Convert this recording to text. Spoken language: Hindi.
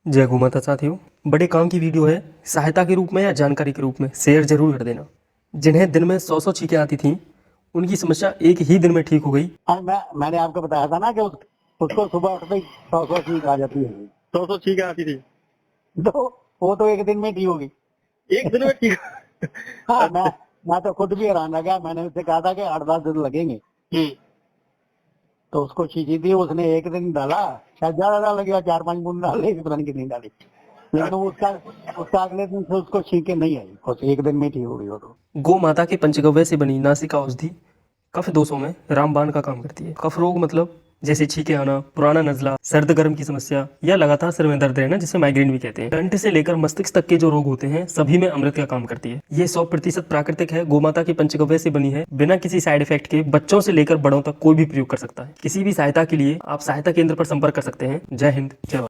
जय गौ माता साथियों, बड़े काम की वीडियो है। सहायता के रूप में या जानकारी के रूप में शेयर जरूर कर देना। जिन्हें दिन में 100 छींकें आती थी, उनकी समस्या एक ही दिन में ठीक हो गई। हाँ, मैंने आपको बताया था ना कि उसको सुबह उठते ही 100 छींक आ जाती है। 100 छींकें आती थी। तो वो तो एक दिन में ठीक होगी। एक दिन में ठीक। हाँ, मैं तो खुद भी हैरान रह गया। मैंने उससे कहा था कि 8-10 दिन लगेंगे। तो उसको शीशी थी, उसने एक दिन डाला, शायद ज्यादा डाल गया, 4-5 बूंद डाले, पता नहीं कितनी डाली, लेकिन उसका अगले दिन से उसको छींके नहीं आई। बस एक दिन में ठीक हो गई वो तो। गौ माता के पंचगव्य से बनी नासिका औषधि कफ दोषों में रामबाण का काम करती है। कफ रोग मतलब जैसे छींके आना, पुराना नजला, सर्द गर्म की समस्या या लगातार सिर में दर्द रहना, जिसे माइग्रेन भी कहते हैं। कंठ से लेकर मस्तिष्क तक के जो रोग होते हैं, सभी में अमृत का काम करती है। ये 100% प्राकृतिक है, गोमाता के पंचगव्य से बनी है, बिना किसी साइड इफेक्ट के। बच्चों से लेकर बड़ों तक कोई भी प्रयोग कर सकता है। किसी भी सहायता के लिए आप सहायता केंद्र पर संपर्क कर सकते हैं। जय हिंद, जय भारत।